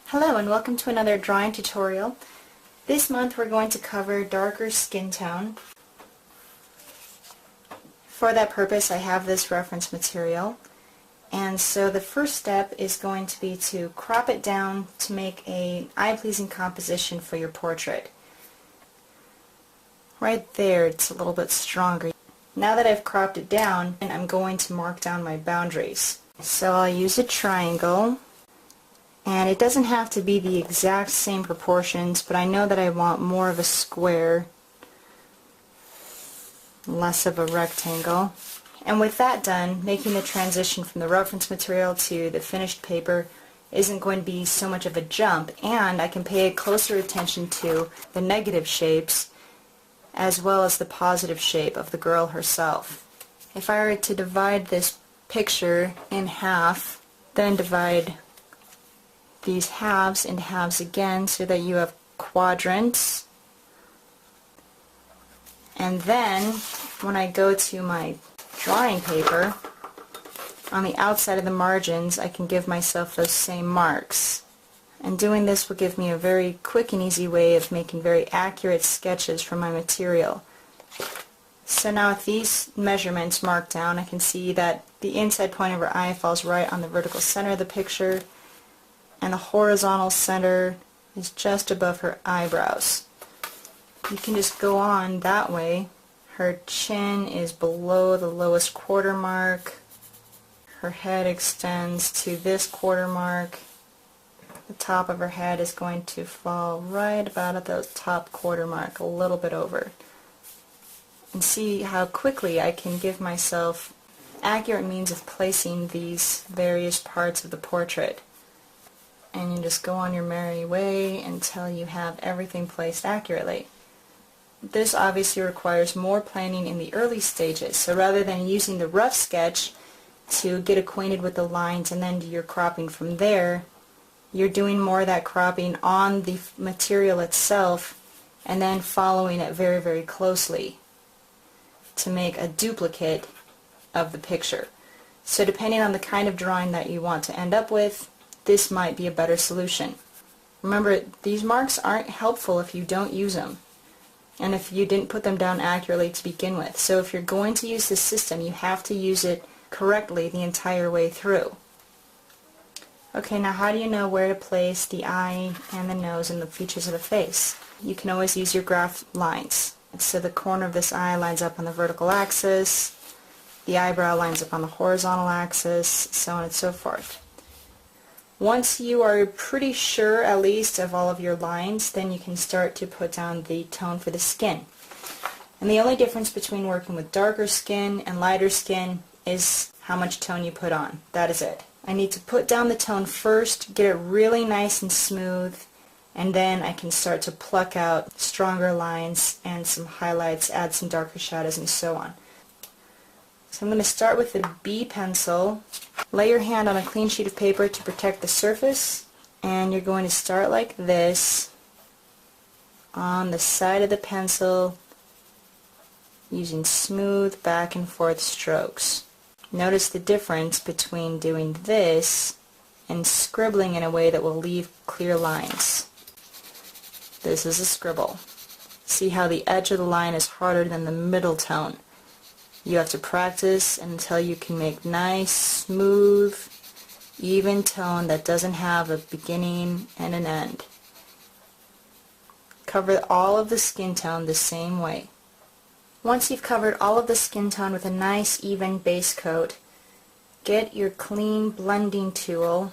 Hello and welcome to another drawing tutorial. This month we're going to cover darker skin tone. For that purpose I have this reference material, and so the first step is going to be to crop it down to make an eye-pleasing composition for your portrait. Right there it's a little bit stronger. Now that I've cropped it down, I'm going to mark down my boundaries. So I'll use a triangle. And it doesn't have to be the exact same proportions, but I know that I want more of a square, less of a rectangle. And with that done, making the transition from the reference material to the finished paper isn't going to be so much of a jump, and I can pay closer attention to the negative shapes as well as the positive shape of the girl herself. If I were to divide this picture in half, then divide these halves into halves again so that you have quadrants. And then when I go to my drawing paper, on the outside of the margins I can give myself those same marks. And doing this will give me a very quick and easy way of making very accurate sketches for my material. So now with these measurements marked down, I can see that the inside point of her eye falls right on the vertical center of the picture, and the horizontal center is just above her eyebrows. You can just go on that way. Her chin is below the lowest quarter mark. Her head extends to this quarter mark. The top of her head is going to fall right about at the top quarter mark, a little bit over. And see how quickly I can give myself accurate means of placing these various parts of the portrait. And you just go on your merry way until you have everything placed accurately. This obviously requires more planning in the early stages, so rather than using the rough sketch to get acquainted with the lines and then do your cropping from there, you're doing more of that cropping on the material itself and then following it very, very closely to make a duplicate of the picture. So depending on the kind of drawing that you want to end up with, this might be a better solution. Remember, these marks aren't helpful if you don't use them, and if you didn't put them down accurately to begin with. So if you're going to use this system, you have to use it correctly the entire way through. Okay, now how do you know where to place the eye and the nose and the features of the face? You can always use your graph lines. So the corner of this eye lines up on the vertical axis, the eyebrow lines up on the horizontal axis, so on and so forth. Once you are pretty sure, at least, of all of your lines, then you can start to put down the tone for the skin. And the only difference between working with darker skin and lighter skin is how much tone you put on. That is it. I need to put down the tone first, get it really nice and smooth, and then I can start to pluck out stronger lines and some highlights, add some darker shadows, and so on. So I'm going to start with the B pencil. Lay your hand on a clean sheet of paper to protect the surface, and you're going to start like this on the side of the pencil using smooth back and forth strokes. Notice the difference between doing this and scribbling in a way that will leave clear lines. This is a scribble. See how the edge of the line is harder than the middle tone. You have to practice until you can make nice, smooth, even tone that doesn't have a beginning and an end. Cover all of the skin tone the same way. Once you've covered all of the skin tone with a nice, even base coat, get your clean blending tool,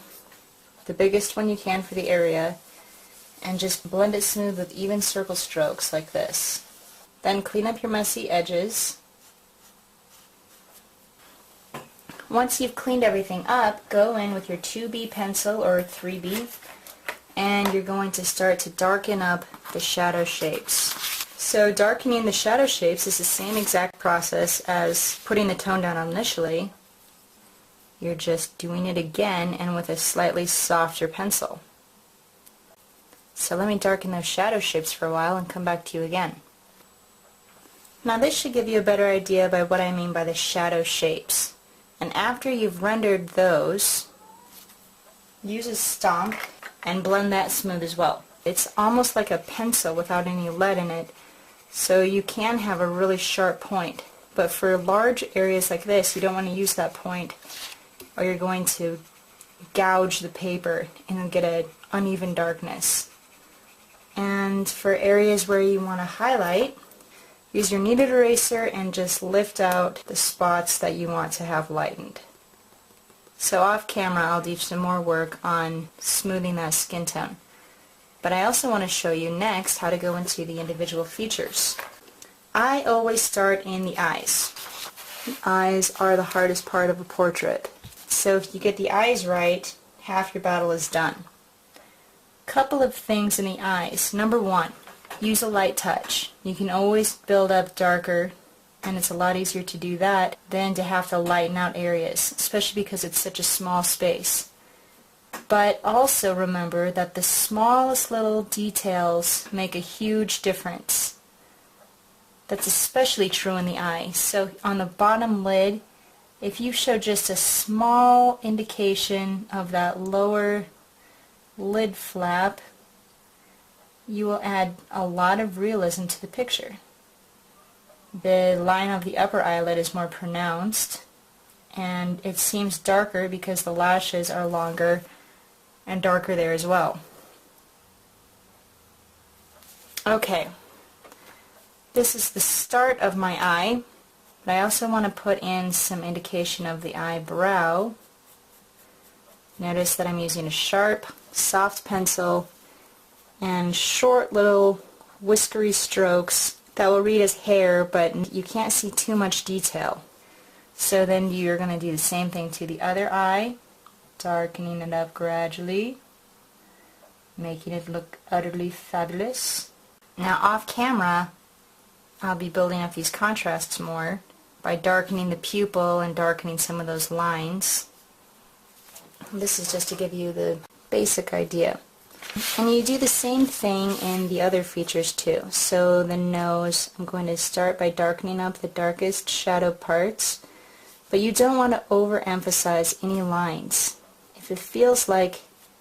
the biggest one you can for the area, and just blend it smooth with even circle strokes like this. Then clean up your messy edges. Once you've cleaned everything up, go in with your 2B pencil or 3B, and you're going to start to darken up the shadow shapes. So darkening the shadow shapes is the same exact process as putting the tone down initially. You're just doing it again and with a slightly softer pencil. So let me darken those shadow shapes for a while and come back to you again. Now this should give you a better idea by what I mean by the shadow shapes. And after you've rendered those, use a stomp and blend that smooth as well. It's almost like a pencil without any lead in it, so you can have a really sharp point. But for large areas like this, you don't want to use that point, or you're going to gouge the paper and get an uneven darkness. And for areas where you want to highlight, use your kneaded eraser and just lift out the spots that you want to have lightened. So off camera I'll do some more work on smoothing that skin tone. But I also want to show you next how to go into the individual features. I always start in the eyes. The eyes are the hardest part of a portrait. So if you get the eyes right, half your battle is done. Couple of things in the eyes. Number one, use a light touch. You can always build up darker, and it's a lot easier to do that than to have to lighten out areas, especially because it's such a small space. But also remember that the smallest little details make a huge difference. That's especially true in the eye. So on the bottom lid, if you show just a small indication of that lower lid flap, you will add a lot of realism to the picture. The line of the upper eyelid is more pronounced, and it seems darker because the lashes are longer and darker there as well. Okay, this is the start of my eye, but I also want to put in some indication of the eyebrow. Notice that I'm using a sharp, soft pencil and short little whiskery strokes that will read as hair, but you can't see too much detail. So then you're going to do the same thing to the other eye, darkening it up gradually, making it look utterly fabulous. Now off camera, I'll be building up these contrasts more by darkening the pupil and darkening some of those lines. This is just to give you the basic idea. And you do the same thing in the other features too. So the nose, I'm going to start by darkening up the darkest shadow parts, but you don't want to overemphasize any lines. If it feels like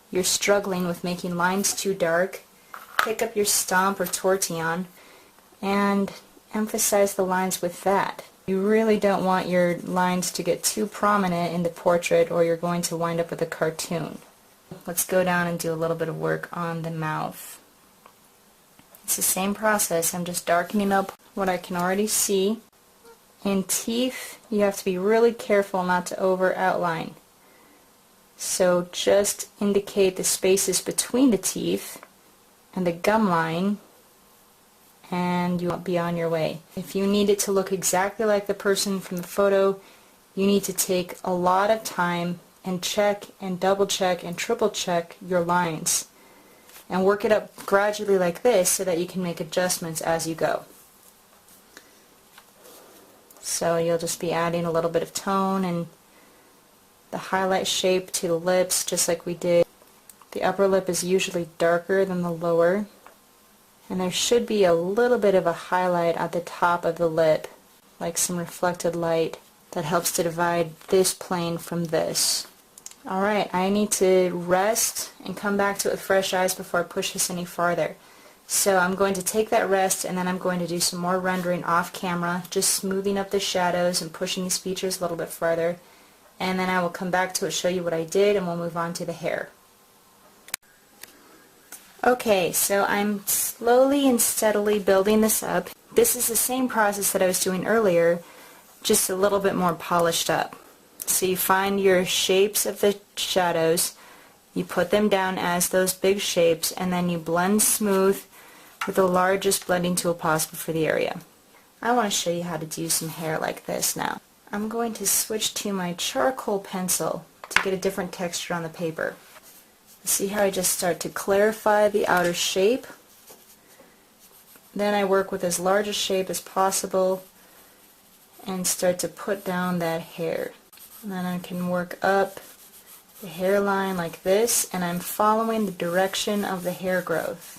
you're struggling with making lines too dark, pick up your stomp or tortillon and emphasize the lines with that. You really don't want your lines to get too prominent in the portrait, or you're going to wind up with a cartoon. Let's go down and do a little bit of work on the mouth. It's the same process. I'm just darkening up what I can already see. In teeth, you have to be really careful not to over outline. So just indicate the spaces between the teeth and the gum line, and you'll be on your way. If you need it to look exactly like the person from the photo, you need to take a lot of time and check and double check and triple check your lines and work it up gradually like this so that you can make adjustments as you go. So you'll just be adding a little bit of tone and the highlight shape to the lips, just like we did. The upper lip is usually darker than the lower, and there should be a little bit of a highlight at the top of the lip, like some reflected light that helps to divide this plane from this. Alright, I need to rest and come back to it with fresh eyes before I push this any farther. So I'm going to take that rest, and then I'm going to do some more rendering off camera, just smoothing up the shadows and pushing these features a little bit farther, and then I will come back to it, show you what I did, and we'll move on to the hair. Okay, so I'm slowly and steadily building this up. This is the same process that I was doing earlier, just a little bit more polished up. So you find your shapes of the shadows, you put them down as those big shapes, and then you blend smooth with the largest blending tool possible for the area. I want to show you how to do some hair like this now. I'm going to switch to my charcoal pencil to get a different texture on the paper. See how I just start to clarify the outer shape? Then I work with as large a shape as possible and start to put down that hair. And then I can work up the hairline like this, and I'm following the direction of the hair growth.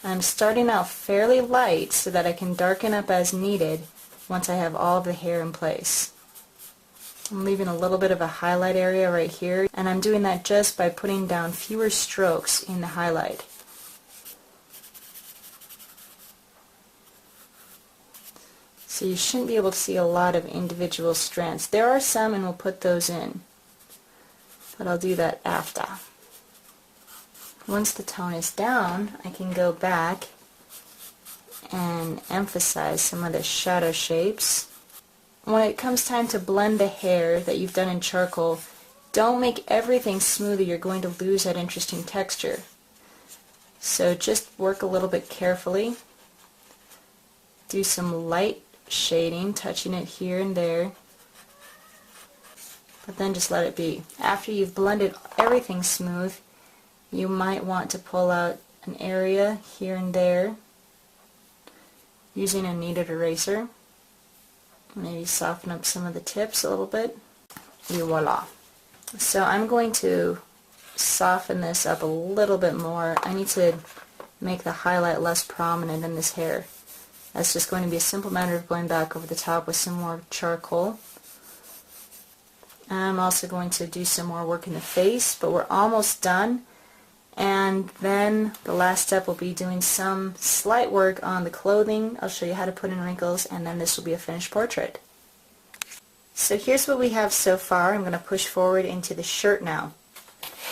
I'm starting out fairly light so that I can darken up as needed once I have all of the hair in place. I'm leaving a little bit of a highlight area right here, and I'm doing that just by putting down fewer strokes in the highlight. So you shouldn't be able to see a lot of individual strands. There are some, and we'll put those in, but I'll do that after. Once the tone is down, I can go back and emphasize some of the shadow shapes. When it comes time to blend the hair that you've done in charcoal, don't make everything smooth or you're going to lose that interesting texture. So just work a little bit carefully. Do some light shading, touching it here and there, but then just let it be. After you've blended everything smooth, you might want to pull out an area here and there using a kneaded eraser. Maybe soften up some of the tips a little bit. Et voila. So I'm going to soften this up a little bit more. I need to make the highlight less prominent in this hair. That's just going to be a simple matter of going back over the top with some more charcoal. I'm also going to do some more work in the face, but we're almost done. And then the last step will be doing some slight work on the clothing. I'll show you how to put in wrinkles, and then this will be a finished portrait. So here's what we have so far. I'm going to push forward into the shirt now.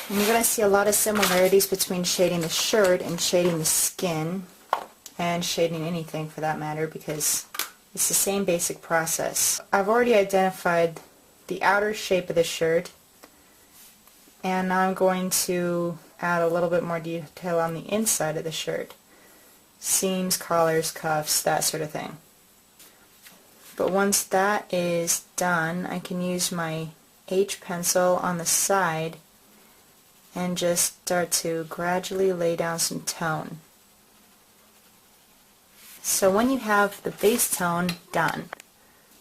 And you're going to see a lot of similarities between shading the shirt and shading the skin, and shading anything for that matter, because it's the same basic process. I've already identified the outer shape of the shirt, and now I'm going to add a little bit more detail on the inside of the shirt. Seams, collars, cuffs, that sort of thing. But once that is done, I can use my H pencil on the side and just start to gradually lay down some tone. So when you have the base tone done,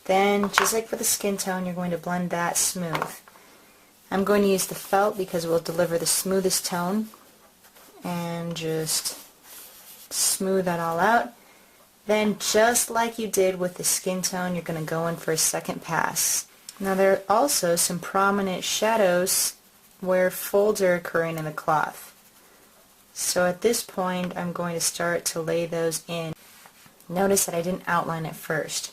then just like for the skin tone, you're going to blend that smooth. I'm going to use the felt because it will deliver the smoothest tone, and just smooth that all out. Then just like you did with the skin tone, you're going to go in for a second pass. Now there are also some prominent shadows where folds are occurring in the cloth. So at this point I'm going to start to lay those in. Notice that I didn't outline it first.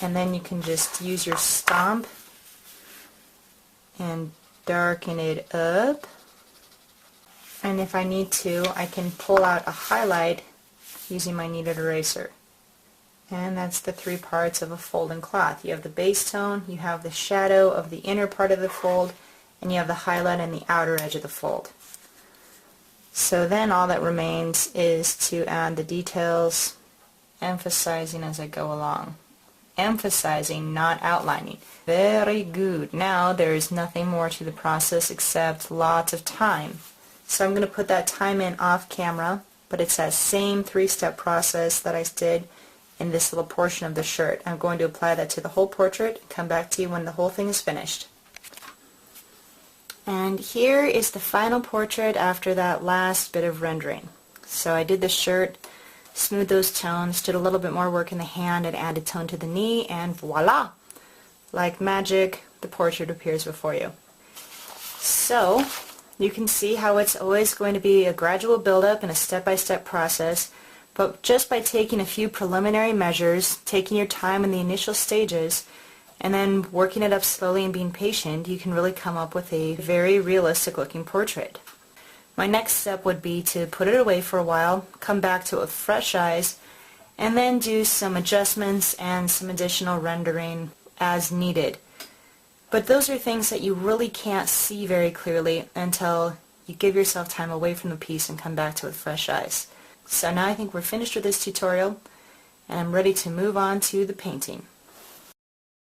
And then you can just use your stomp and darken it up. And if I need to, I can pull out a highlight using my kneaded eraser. And that's the three parts of a folding cloth. You have the base tone, you have the shadow of the inner part of the fold, and you have the highlight and the outer edge of the fold. So then all that remains is to add the details, emphasizing as I go along. Emphasizing, not outlining. Very good. Now there is nothing more to the process except lots of time. So I'm going to put that time in off camera, but it's that same three-step process that I did in this little portion of the shirt. I'm going to apply that to the whole portrait and come back to you when the whole thing is finished. And here is the final portrait after that last bit of rendering. So I did the shirt, smoothed those tones, did a little bit more work in the hand and added tone to the knee, and voila! Like magic, the portrait appears before you. So you can see how it's always going to be a gradual build-up and a step-by-step process, but just by taking a few preliminary measures, taking your time in the initial stages, and then working it up slowly and being patient, you can really come up with a very realistic looking portrait. My next step would be to put it away for a while, come back to it with fresh eyes, and then do some adjustments and some additional rendering as needed. But those are things that you really can't see very clearly until you give yourself time away from the piece and come back to it with fresh eyes. So now I think we're finished with this tutorial, and I'm ready to move on to the painting.